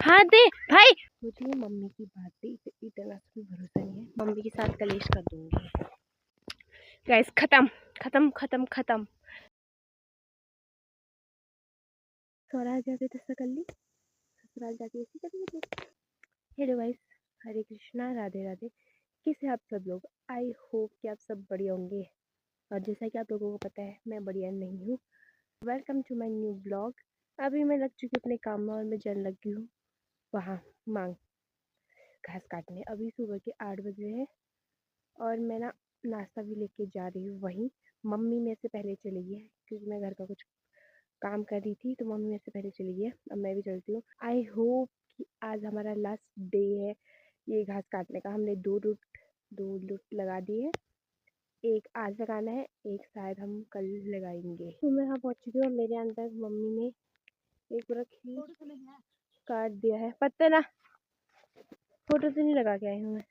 हाँ दे भाई। मुझे मम्मी की बात पे इतना भी भरोसा नहीं है, मम्मी के साथ कलेश कर दूंगी। गाइस खत्म खत्म खत्म खत्म। ससुराल जाके तो कर ली, ससुराल जाके ऐसी करेंगे। हेलो गाइस, हरे कृष्णा, राधे राधे। कैसे आप सब लोग? आई होप कि आप सब बढ़िया होंगे। और जैसा कि आप लोगों को पता है, मैं बढ़िया नहीं हूँ। Welcome to my new blog. अभी मैं लग चुकी अपने काम में और मैं जल लगी हूँ वहाँ मांग घास काटने। अभी सुबह के 8 बजे है और मैं ना नाश्ता भी लेके जा रही हूँ वहीं। मम्मी मेरे से पहले चली गई है क्योंकि मैं घर का कुछ काम कर रही थी, तो मम्मी मेरे से पहले चली गई है। अब मैं भी चलती हूँ। आई होप कि आज हमारा लास्ट डे है ये घास काटने का। हमने दो लुट लगा दिए हैं। एक आज लगाना है, एक शायद हम कल लगाएंगे। तो मैं यहाँ पहुँच चुकी हूँ। मेरे अंदर मम्मी ने एक पूरा खेत काट दिया है। पत्ता ना फोटो से नहीं लगा के आई हूँ मैं,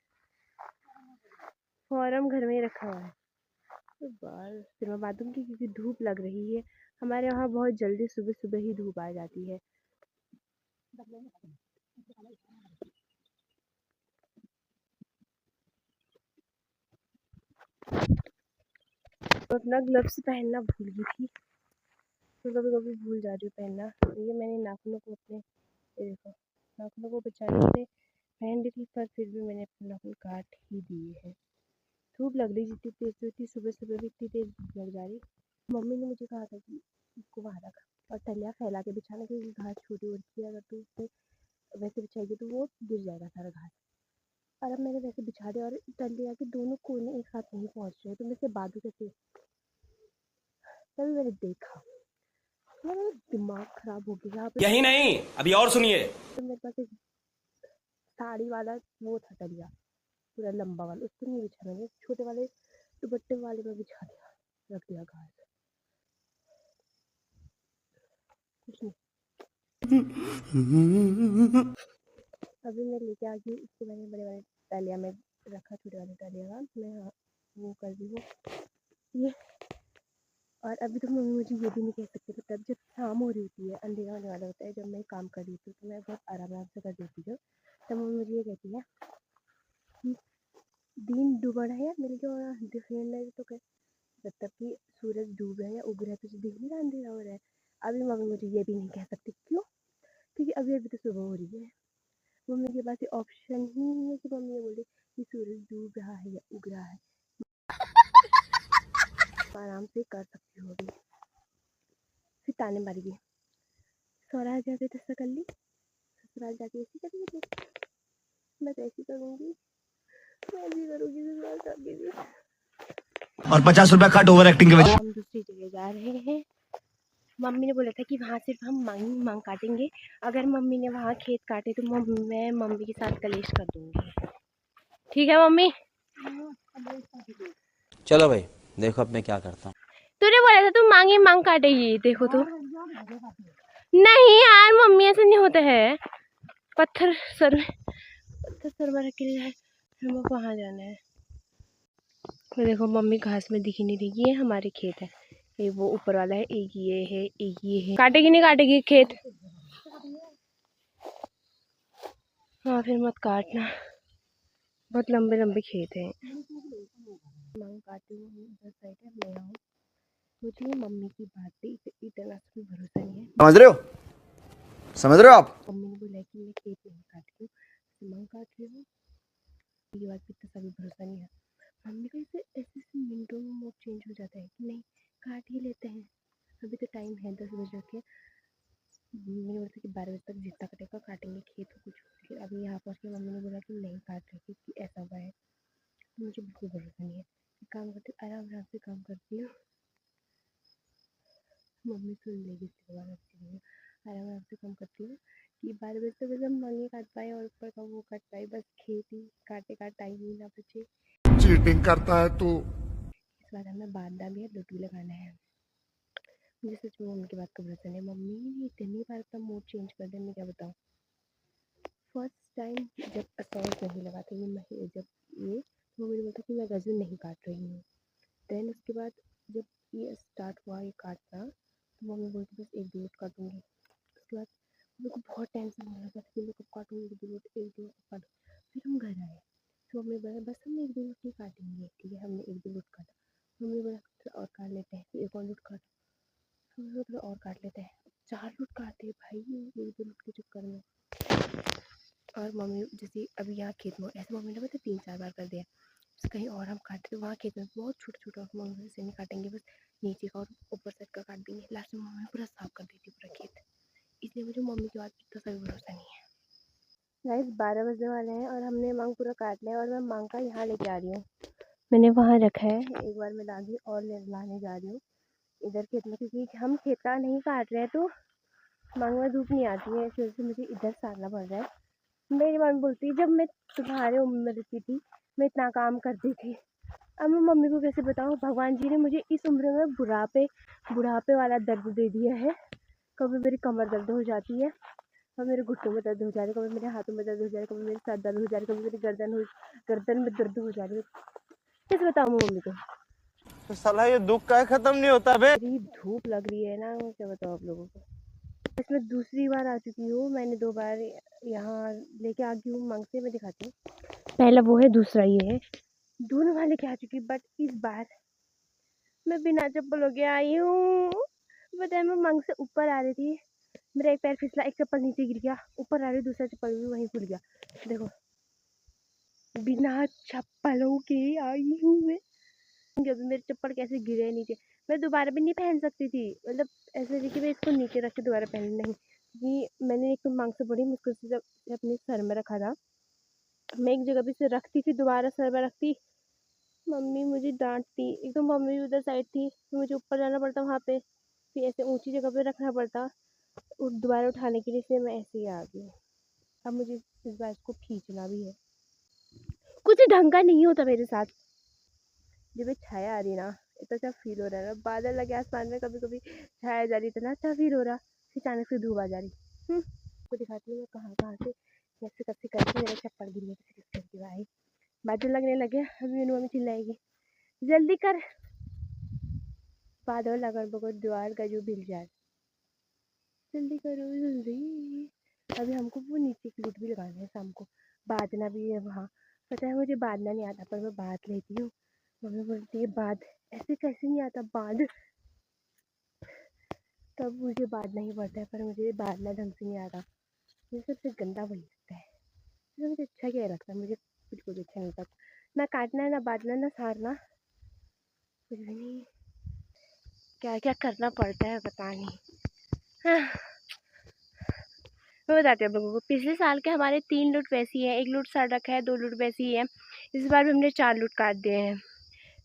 फॉर्म घर में ही रखा हुआ है। तो बाल फिर मैं बांधूंगी क्योंकि धूप लग रही है। हमारे वहाँ बहुत जल्दी सुबह सुबह ही धूप आ जाती है। तो अपना ग्लव्स पहनना भूल गई थी, तो कभी कभी भूल जा रही हूँ पहनना। तो ये मैंने नाखूनों को अपने, ये देखो, नाखूनों को बचाने से पहन ली थी, पर फिर भी मैंने अपने नाखून काट ही दिए हैं। धूप लग रही जितनी तेज होती, सुबह सुबह भी इतनी तेज धूप लग जा रही। मम्मी ने मुझे कहा था कि इसको वहाँ रख और टलिया फैला के बिछाना, क्योंकि घास छोटी होती है, अगर तू उस पर वैसे बिछाएगी तो वो गिर जाएगा सारा घास। और अब मैंने वैसे बिछा दिया और टलिया के दोनों कोने एक साथ नहीं पहुँच रहे, तो मेरे से बाजू कैसे। तभी मैंने देखा, मेरा दिमाग खराब हो गया। यही नहीं, अभी और सुनिए। तो मेरे पास एक साड़ी वाला वो था टलिया, पूरा लंबा वाला, उस पर नहीं बिछा, मैंने छोटे वाले दुपट्टे वाले में बिछा दिया, रख दिया घास। कुछ नहीं। अभी मैं लेके आ गई उसको, मैंने बड़े वाले टलिया में रखा, छोटे वाले टलिया का मैं वो कर दी हूँ ये। और अभी तो मम्मी मुझे ये भी नहीं कह सकती, मतलब जब शाम हो रही होती है, अंधेरा होने वाला होता है, जब मैं काम कर रही होती हूँ तो मैं बहुत आराम आराम से कर देती हूँ, तब मम्मी मुझे ये कहती है कि दिन डूबा है या मिल गया डिफरेंट है, तो जब तक कि सूरज डूब रहा है या उग रहा है तुझे दिख नहीं रहा अंधेरा हो रहा है। अभी मम्मी मुझे ये भी नहीं कह सकती, क्यों? क्योंकि अभी अभी तो सुबह हो रही है। मम्मी के पास ये ऑप्शन ही नहीं है कि मम्मी ये बोले कि सूरज डूब रहा है या उग रहा है। आराम से कर सकती हो। अभी फिर ताने मारेगी, ससुराल जाके तो ऐसा कर ली, ससुराल जाके ऐसी करेंगे। मैं तो ऐसी करूँगी, मैं ऐसी करूँगी ससुराल जाके भी। और 50 रुपया कट ओवर एक्टिंग की वजह। हम दूसरी जगह जा रहे हैं। मम्मी ने बोला था कि वहाँ सिर्फ हम मांग काटेंगे। अगर मम्मी ने वहाँ खेत काटे तो मैं मम्मी के साथ कलेश कर दूंगी। ठीक है मम्मी? चलो भाई, देखो अब मैं क्या करता हूँ। तूने बोला था तू मांग काटेगी, देखो तो। नहीं यार मम्मी, ऐसे नहीं होता है। पत्थर सर में रख के हमें वहाँ जाना है। तो देखो मम्मी घास में दिख ही नहीं रही, ये हमारे खेत है। एक वो ऊपर वाला है, एक ये है, एक ये है। काटेगी नहीं काटेगी खेत? हाँ फिर मत काटना, बहुत लंबे लंबे खेत हैं। मांग काटी हूँ, उधर साइड है, मैं यहाँ हूँ। मुझे मम्मी की बात पे इतना भी भरोसा नहीं है। समझ रहे हो आप? मम्मी ने बोला कि मैं खेत नहीं काट रही हूँ, मांग काट रही हूँ। ये बात पे इतना भी भरोसा नहीं है। मम्मी का ऐसे ऐसे मिनटों में मूड चेंज हो जाता है कि नहीं काट ही लेते हैं, अभी तो टाइम है 10 बजे के। मम्मी ने बोला कि 12 बजे तक जितना कटेगा काटेंगे खेत को कुछ। फिर अभी यहाँ पहुँच के मम्मी ने बोला कि नहीं काट रही क्योंकि ऐसा हुआ है। तो मुझे बिल्कुल भरोसा नहीं है। काम करती हूँ, आराम आराम से काम करती हूँ, मम्मी सुन लेगी इसके बाद अच्छी नहीं है। आराम आराम से काम करती हूँ कि 12 बजे तक बस हम मांगे काट पाए और ऊपर का वो काट पाए, बस खेती काटे का टाइम ही ना बचे। चीटिंग करता है तू। इस बार हमें बांधना भी है, लुट भी लगाना है। मुझे सच में मम्मी की बात का भरोसा नहीं। मम्मी ने इतनी बार अपना मूड चेंज कर दिया, मैं क्या बताऊँ। फर्स्ट टाइम जब असाउंट नहीं लगा था ये जब ये तो मम्मी ने बोला कि मैं गज़ल नहीं काट रही हूँ। देन उसके बाद जब ये स्टार्ट हुआ ये काटना, तो मम्मी बोलती बस एक दो काटूंगी। उसके बाद मेरे को बहुत टेंशन होने लगा था कि मैं कब काटूँ एक दो रोट कब काटूँ। फिर हम घर आए तो मम्मी बोला बस हम एक दो रोट ही काटेंगे, ठीक है। हमने एक दो रोट काटा, मम्मी बोला थोड़ा और काट लेते हैं, फिर एक और रोट काटा, मम्मी बोला थोड़ा और काट लेते हैं। 4 रोट काटे भाई एक दो रोट के चक्कर में। और मम्मी जैसे अभी यहाँ खेत में ऐसे मम्मी ने पता 3-4 बार कर दिया। कहीं और हम काटते वहाँ खेत में बहुत छोटा छोटा, मम्मी से नहीं काटेंगे, बस नीचे का और ऊपर साइड का काट देंगे। लास्ट में मम्मी पूरा साफ कर देती पूरा खेत। इसलिए मुझे मम्मी की बात पर इतना सभी भरोसा नहीं है। गाइस 12 बजने वाले हैं और हमने मांग पूरा काट लिया और मैं मांग का यहाँ लेके आ रही हूँ। मैंने वहाँ रखा है, एक बार मैं ला दी और लाने जा रही हूँ इधर खेत में, क्योंकि हम खेत का नहीं काट रहे हैं तो मांग में धूप नहीं आती है, इस वजह से मुझे इधर सारना पड़ रहा है। मेरी मम्मी बोलती है जब मैं तुम्हारे उम्र में रहती थी मैं इतना काम करती थी। अब मैं मम्मी को कैसे बताऊँ, भगवान जी ने मुझे इस उम्र में बुढ़ापे वाला दर्द दे दिया है। कभी मेरी कमर दर्द हो जाती है, कभी मेरे घुटनों में दर्द हो जा रही है, कभी मेरे हाथों में दर्द हो जा रही है, कभी मेरे सर दर्द हो जा रही है, कभी मेरी गर्दन में दर्द हो जा रही है। कैसे बताऊँ मम्मी को। तो साला ये दुख का खत्म नहीं होता बे। मेरी धूप लग रही है ना, मैं क्या बताऊँ आप लोगों को। इसमें दूसरी बार आ चुकी हूँ, मैंने 2 बार यहाँ लेके आ गई हूँ मांग से, मैं दिखाती हूँ। पहला वो है, दूसरा ये है, दोनों बार लेके आ चुकी, बट इस बार मैं बिना चप्पलों के आई हूँ। बताया मैं मांग से ऊपर आ रही थी, मेरा एक पैर फिसला, एक चप्पल नीचे गिर गया, ऊपर आ रही दूसरा चप्पल भी वहीं खुल गया। देखो बिना चप्पलों के आई हूँ मैं। अभी मेरे चप्पल कैसे गिरे नीचे, मैं दोबारा भी नहीं पहन सकती थी, मतलब ऐसे देखिए मैं इसको नीचे रख के दोबारा पहन नहीं, क्योंकि मैंने एक तो मांग से बड़ी मुश्किल से जब अपने सर में रखा था, मैं एक जगह पे से रखती थी दोबारा सर में रखती, मम्मी मुझे डांटती। एक तो मम्मी उधर साइड थी तो मुझे ऊपर जाना पड़ता वहाँ पे, फिर ऐसे ऊंची जगह पे रखना पड़ता दोबारा उठाने के लिए, इसलिए मैं ऐसे ही आ गई। अब मुझे इस बार इसको खींचना भी है, कुछ ढंग का नहीं होता मेरे साथ। जब एक छाया आ रही ना इतना अच्छा फील हो रहा है ना, बादल लगे आसमान में, कभी कभी छाया जा रही, इतना अच्छा फील हो रहा, फिर अचानक से धूप आ जा रही। आपको दिखाती हूँ मैं कहाँ कहाँ से कैसे कैसे करके मेरे चप्पल गिर गए, कैसे कैसे करके भाई बादल लगने लगे। अभी मेरी मम्मी चिल्लाएगी जल्दी कर, बादल लगन बगड़ द्वार का जो बिल जाए, जल्दी करो जल्दी। अभी हमको वो नीचे की लूट भी लगाना है शाम को, बांधना भी है वहाँ। पता है मुझे बांधना नहीं आता पर मैं बांध लेती हूँ। मम्मी बोलती है बांध, ऐसे कैसे नहीं आता बांध, तब मुझे बांधना ही पड़ता है, पर मुझे बांधना ढंग से नहीं आता। मुझे सबसे गंदा वही लगता है, तो मुझे अच्छा क्या लगता है, मुझे बिल्कुल भी अच्छा नहीं लगता ना काटना ना बांधना ना सारना, कुछ भी नहीं। क्या क्या करना पड़ता है पता नहीं। हाँ, मैं बताती हूँ आप लोगों को, पिछले साल के हमारे 3 लूट वैसी है, 1 लूट सड़ रखा है, 2 लूट वैसी है। इस बार भी हमने 4 लूट काट दिए हैं।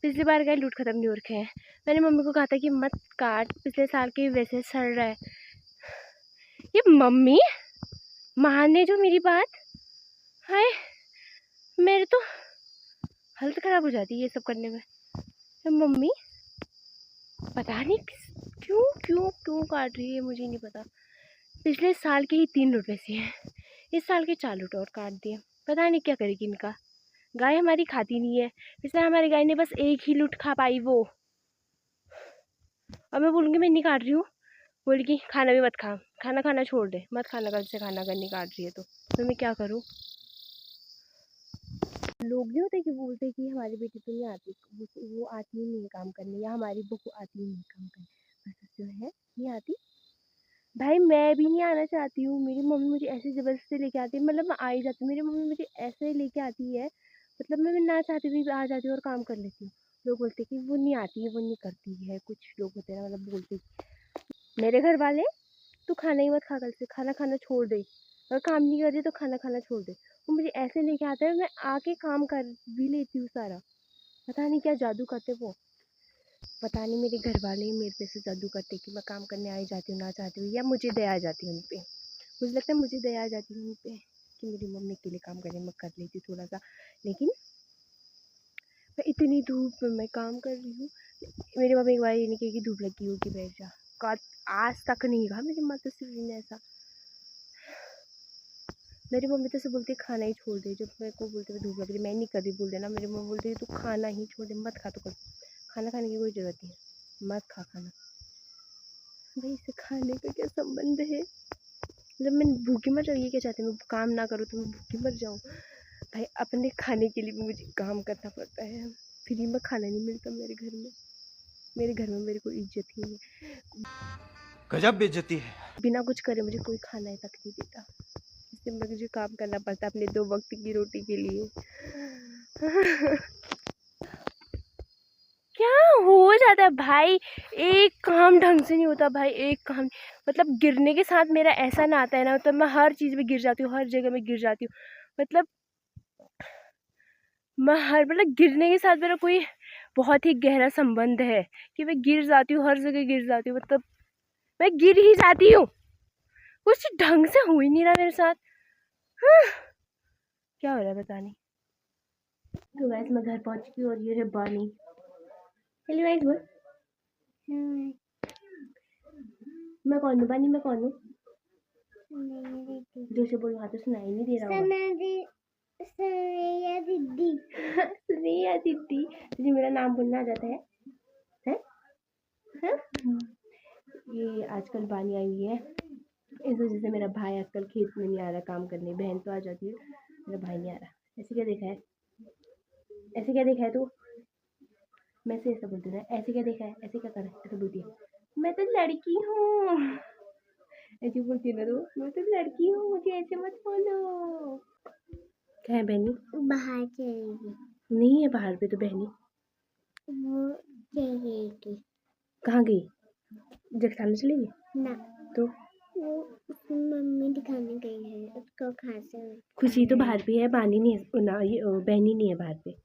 पिछली बार गए लूट ख़त्म नहीं हो रखे हैं। मैंने मम्मी को कहा था कि मत काट, पिछले साल के वैसे सड़ रहा है। ये मम्मी माने जो मेरी बात, हाय मेरे तो हालत ख़राब हो जाती है ये सब करने में। तो मम्मी पता नहीं क्यों क्यों क्यों काट रही है, मुझे नहीं पता। पिछले साल के ही 3 लूट वैसी हैं, इस साल के 4 लूट और काट दिए, पता नहीं क्या करेगी इनका। गाय हमारी खाती नहीं है, इसलिए हमारी गाय ने बस एक ही लूट खा पाई वो। और मैं बोलूँगी मैं नहीं काट रही हूँ, बोलेगी खाना भी मत खा, खाना खाना छोड़ दे, मत खाना कल से खाना अगर नहीं काट रही है तो मैं क्या करूँ। लोग नहीं होते कि बोलते कि हमारी बेटी तो नहीं आती, वो आती ही नहीं है काम करने, या हमारी बहू आती ही नहीं है काम करने, बस जो है नहीं आती। भाई मैं भी नहीं आना चाहती हूँ, मेरी मम्मी मुझे ऐसे ज़बरदस्ती लेके आती है, मतलब मैं आ ही जाती हूँ, मेरी मम्मी मुझे ऐसे लेके आती है, मतलब मैं ना चाहती हुई आ जाती हूँ और काम कर लेती हूँ। लोग बोलते कि वो नहीं आती है, वो नहीं करती है, कुछ लोग होते हैं ना मतलब बोलते मेरे घर वाले तू खाना ही मत खा, कल से खाना खाना छोड़ दे, अगर काम नहीं कर रही तो खाना खाना छोड़ दे। वो मुझे ऐसे लेके आता है, मैं आके काम कर भी लेती हूँ सारा, पता नहीं क्या जादू करते वो, पता नहीं मेरे घर वाले ही मेरे पे से जादू करते कि मैं काम करने आ ही जाती हूँ ना चाहती हूँ, या मुझे दया आ जाती है उन पर। मुझे लगता है मुझे दया आ जाती है उन पर कि मेरी मम्मी के लिए काम करने मैं कर लेती हूँ थोड़ा सा, लेकिन मैं इतनी धूप में मैं काम कर रही हूँ। मेरी मम्मी एक बार ये नहीं कही कि धूप लगी होगी बैठ जा, आज तक नहीं कहा मेरी माता से ने ऐसा। मेरी मम्मी तो से बोलती खाना ही छोड़ दे, जब मेरे को बोलते धूप लग रही मैं नहीं कर रही बोल देना, मेरी मम्मी बोलती तू खाना ही छोड़ दे, मत खा, तो कर खाना खाने की कोई ज़रूरत नहीं, मत खा खाना। भाई इससे खाने का क्या संबंध है, जब मैं भूखी मर जाऊँ, ये क्या चाहते हैं मैं काम ना करूँ तो मैं भूखी मर जाऊँ? भाई अपने खाने के लिए भी मुझे काम करना पड़ता है। फ्री में खाना नहीं मिलता मेरे घर में। मेरे घर में मेरे को इज्जत ही नहीं है। गजब बेइज्जती है। बिना कुछ करे मुझे कोई खाना तक नहीं देता, इसलिए मुझे काम करना पड़ता है अपने 2 वक्त की रोटी के लिए। क्या हो जाता है भाई, एक काम ढंग से नहीं होता भाई, एक काम मतलब गिरने के साथ मेरा ऐसा ना आता है ना, मतलब मैं हर चीज़ में गिर जाती हूँ, हर जगह में गिर जाती हूँ। मतलब मैं हर मतलब गिरने के साथ मेरा कोई बहुत ही गहरा संबंध है कि मैं गिर जाती हूँ, हर जगह गिर जाती हूँ, मतलब मैं गिर ही जाती हूँ, कुछ ढंग से हो ही नहीं रहा मेरे साथ। क्या हो रहा है पता नहीं। तो गाइस मैं घर पहुंच चुकी हूँ और ये है बानी। हेलो गाइस बोल। मैं कौन हूँ बानी, मैं कौन हूँ? जोर से बोलो, हाँ तो सुनाई नहीं दे रहा होगा। सुनैया दीदी। सुनैया दीदी, तुझे मेरा नाम बोलना आ जाता है? हैं? हैं? ये आजकल बानी आई हुई है, इस वजह से मेरा भाई आजकल खेत में नहीं आ रहा काम करने। बहन तो आ जाती है, मेरा भाई नहीं आ रहा। ऐसे क्या देखा है? ऐसे क्या देखा है तू? मैं से ऐसा बोलती हूँ, ऐसे क्या देखा है? ऐसे क्या कर रहा है? ऐसे बोलती है, मैं तो लड़की हूँ। ऐसे बोलती है ना तू, मैं तो लड़की हूँ, मुझे ऐसे मत बोलो। क्या है बहनी? बाहर चलेगी। नहीं है बाहर पे तो बहनी। वो चलेगी। कहाँ गई? जगताने चलेगी? ना तो वो उसकी मम्मी दिखाने गई है, उसको खांसी है। खुशी तो बाहर पे है, बानी नहीं है ना, ये बहनी नहीं है बाहर पे।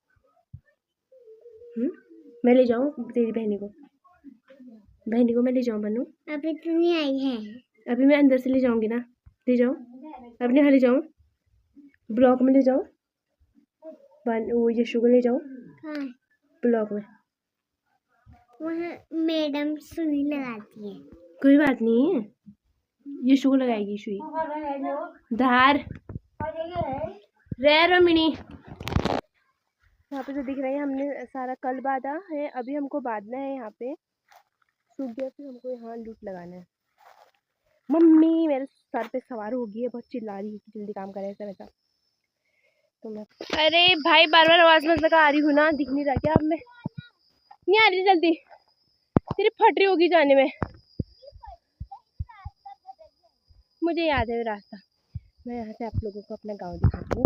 मैं ले जाऊँ तेरी बहनी को? बहनी को मैं ले जाऊँ बनू? अभी तो नहीं आई है। अभी मैं अंदर से ले जाऊंगी ना, ले जाऊँ अपने यहाँ ले जाऊँ, ब्लॉक में ले जाऊँ, वो यशु को ले जाऊँ ब्लॉक में। वहाँ मैडम सुई लगाती है। कोई बात नहीं है, यशु को लगाएगी सुई। धार रे रोमिनी। यहाँ पे जो दिख रहा है हमने सारा कल बांधा है, अभी हमको बांधना है। यहाँ पे सूख गया, फिर हमको यहाँ लूट लगाना है। मम्मी मेरे सर पे सवार हो गई है, बहुत चिल्ला रही है कि जल्दी काम करे ऐसा वैसा। तो मैं अरे भाई बार बार आवाज मत लगा, आ रही हूँ ना, दिख नहीं रहा क्या? अब मैं नहीं आ रही जल्दी, तेरी फट रही होगी जाने में। मुझे याद है रास्ता। मैं यहाँ से आप लोगों को अपना गांव दिखाती हूँ।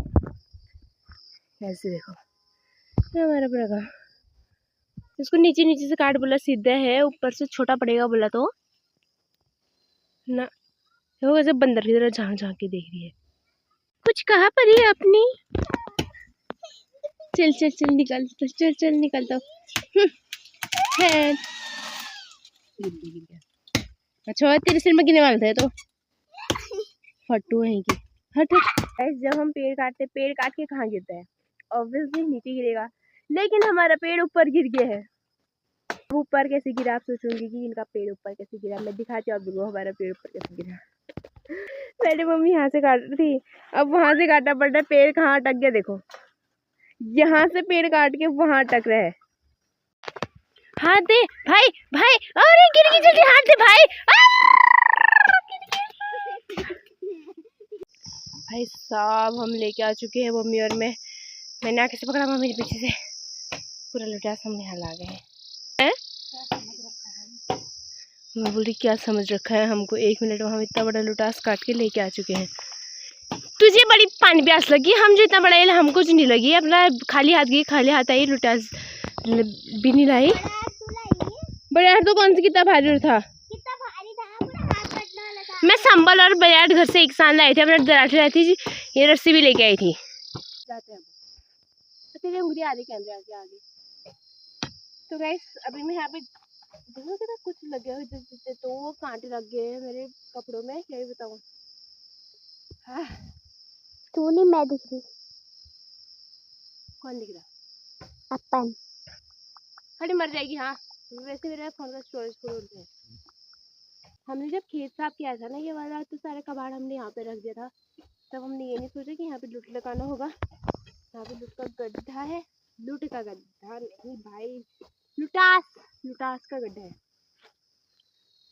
ऐसे देखो ये हमारा पूरा गाँव। इसको नीचे नीचे से काट बोला सीधा है, ऊपर से छोटा पड़ेगा बोला तो ना। वो कैसे बंदर की तरह झांक झांक के देख रही है। कुछ कहा पर ही अपनी। चल चल चल निकल, चल चल निकल तो है। अच्छा तेरे सिर में गिरने वाला था तो फट्टू है की। हट हट। जब हम पेड़ काटते, पेड़ काट के कहाँ गिरता है? ऑब्वियसली नीचे गिरेगा, लेकिन हमारा पेड़ ऊपर गिर गया है। ऊपर कैसे गिरा आप सोचोगे कि इनका पेड़ ऊपर कैसे गिरा। मैं दिखाती हूँ आपको हमारा पेड़ ऊपर कैसे गिरा। पहले मम्मी यहाँ से काट रही थी, अब वहां से काटना पड़ रहा है। पेड़ कहाँ अटक गया देखो, यहाँ से पेड़ काट के वहां अटक रहा है। हाथ दे भाई, भाई अरे गिर गई, जल्दी हाथ दे भाई। भाई साहब हम लेके आ चुके हैं मम्मी और मैंने आके से पकड़ा मम्मी पीछे से, पूरा लुटास हम यहाँ ला गए हैं। मैं बोल रही क्या समझ रखा है हमको, 1 मिनट में हम इतना बड़ा लुटास काट के लेके आ चुके हैं। तुझे बड़ी पानी प्यास लगी, हम जो इतना बड़ा है हमको कुछ नहीं लगी। अपना खाली हाथ गई, खाली हाथ आई, लुटास भी नहीं लाई। बड़े तो कौन सी कितना भारी था? मैं संबल और बयाट घर से एक साथ लाई थी, अपने दराठी लाई थी, ये रस्सी भी लेके आई थी। तेरी उंगली आ रही कैमरे आगे आगे। तो गाइस अभी मैं यहाँ पे देखो कितना कुछ लगे हुए थे, तो वो कांटे लग गए हैं मेरे कपड़ों में, क्या ही बताऊँ। हाँ तू नहीं, मैं दिख रही। कौन दिख रहा? अपन। अरे मर जाएगी। हाँ वैसे मेरा फोन का स्टोरेज फुल हो गया है। हमने जब खेत साफ किया था ना ये वाला, तो सारा कबाड़ हमने यहाँ पे रख दिया था। तब हमने ये नहीं सोचा कि यहाँ पे लूट लगाना होगा। यहाँ पे लूट का गड्ढा है, लूट का गड्ढा नहीं भाई, लुटास, लुटास का गड्ढा है।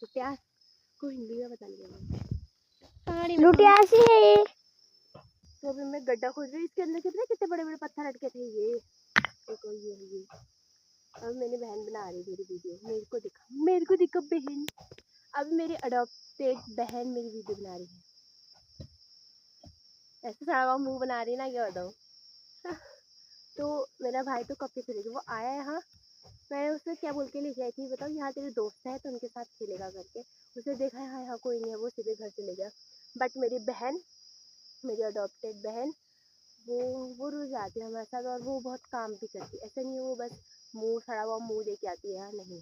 लुटास को हिंदी में बता नहीं। लुटियासी है ये। तो अभी मैं गड्ढा खोद रही हूँ, इसके अंदर कितने बड़े बड़े पत्थर अटके थे। ये देखो, ये अब मेरी बहन बना रही मेरी वीडियो, मेरे को दिखा बहन। अब मेरी अडॉप्टेड बहन मेरी वीडियो बना रही है, ऐसे सारा मुंह बना रही है ना, क्या बताऊँ। तो मेरा भाई तो कब से खेलेगा, वो आया यहाँ, मैं उसे क्या बोल के लेके आई थी, बताओ यहाँ तेरे दोस्त है तो उनके साथ खेलेगा करके। उसे देखा है हाँ कोई नहीं है, वो सीधे घर चले गया। बट मेरी बहन, मेरी अडॉप्टेड बहन, वो रोज आती है हमारे साथ, और वो बहुत काम भी करती है। ऐसा नहीं है वो बस मुंह सड़ा हुआ मुंह लेके आती है, नहीं,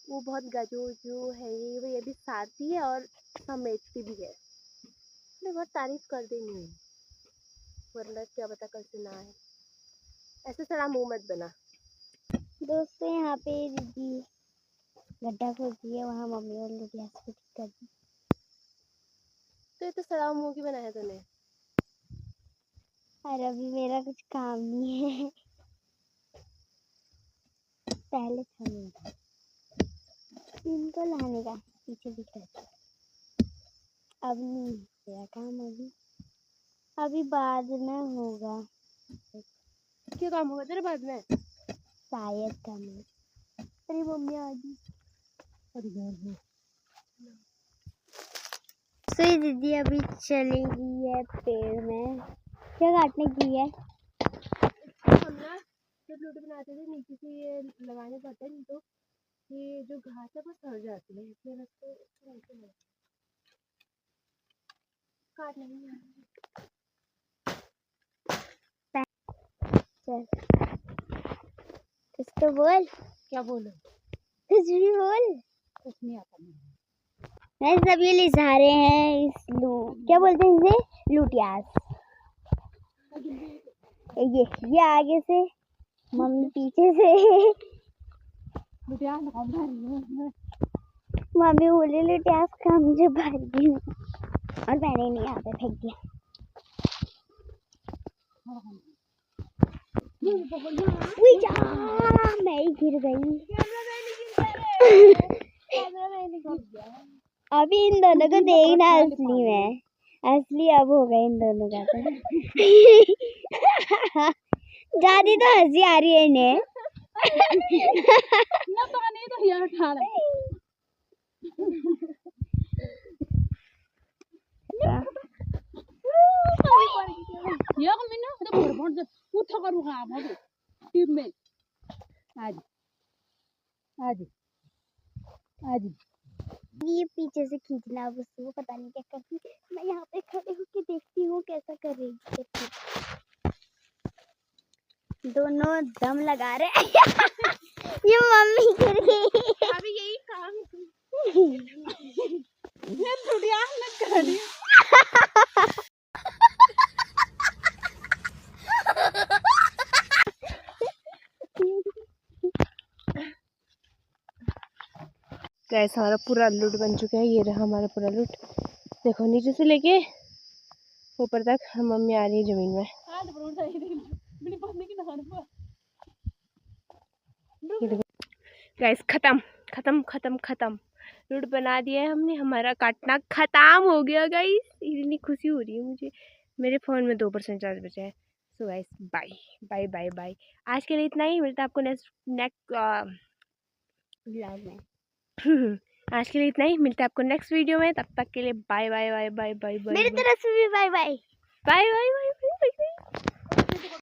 वो बहुत गजो जो है, ये भी साथी है और समेटती भी है। मैं बहुत तारीफ कर देनी है, वरना क्या पता कल से ना है। ऐसे सड़ा मुंह मत बना। दोस्तों यहाँ पे दीदी गड्ढा खोदी है, वहाँ मम्मी और लुटियास को ठीक कर दी। तो ये तो सड़ा हुआ मुंह की बनाया तूने। और अभी मेरा कुछ काम नहीं है, पहले था मेरा इनको लाने का, पीछे दिख रहा है। अब नहीं मेरा काम, अभी बाद में होगा, क्या काम होगा तेरे बाद में? शायद काम है। अरे मम्मी आ गई। तो ये दीदी अभी चली गई है पेड़ में, क्या काटने की है। हम ना जब लूडो बनाते थे नीचे से ये लगाने पड़ते हैं, नहीं तो ये जो घास है वो सड़ जाती है, इसलिए रखते काट नहीं। चल कुछ तो बोल, क्या बोलो? कुछ भी बोल। कुछ नहीं आता मुझे। मैं सब ये ले जा रहे हैं इस क्या बोलते हैं इसे, लुटियास। ये आगे से, मम्मी पीछे से। मम्मी बोले लुटियास का मुझे भर दी, और मैंने नहीं यहाँ पे फेंक दिया। उई जा, मैं ही गिर गई। अभी इन दोनों को देखना असली में, असली अब हो गए इन दोनों का तो। ज्यादा तो हंसी आ रही है इन्हें। ना तो नहीं तो यार उठा ले। ये को मिना तो बरबड़ से उठा करूंगा हम टीम में। आज आज आज ये पीछे से खींचना, अब उसको पता नहीं क्या करती। मैं यहाँ पे खड़े होके देखती हूँ कैसा कर रही है। दोनों दम लगा रहे हैं। ये मम्मी गिर गई। अभी यही काम ये थोड़ी आग कर रही। गैस हमारा पूरा लूट बन चुका है, ये रहा हमारा पूरा लूट। देखो नीचे से लेके ऊपर तक हम मम्मी आ रही है जमीन में। गैस खत्म खत्म खत्म खत्म, लूट बना दिया है हमने, हमारा काटना खत्म हो गया गाइस। इतनी खुशी हो रही है मुझे। मेरे फ़ोन में 2% चार्ज बचा है। So guys bye bye bye bye, आज के लिए इतना ही। मिलता है आपको नेक्स्ट ब्लॉग में। आज के लिए इतना ही, मिलता है आपको नेक्स्ट वीडियो में। तब तक के लिए bye bye bye bye bye bye. मेरी तरफ से भी bye bye bye bye bye.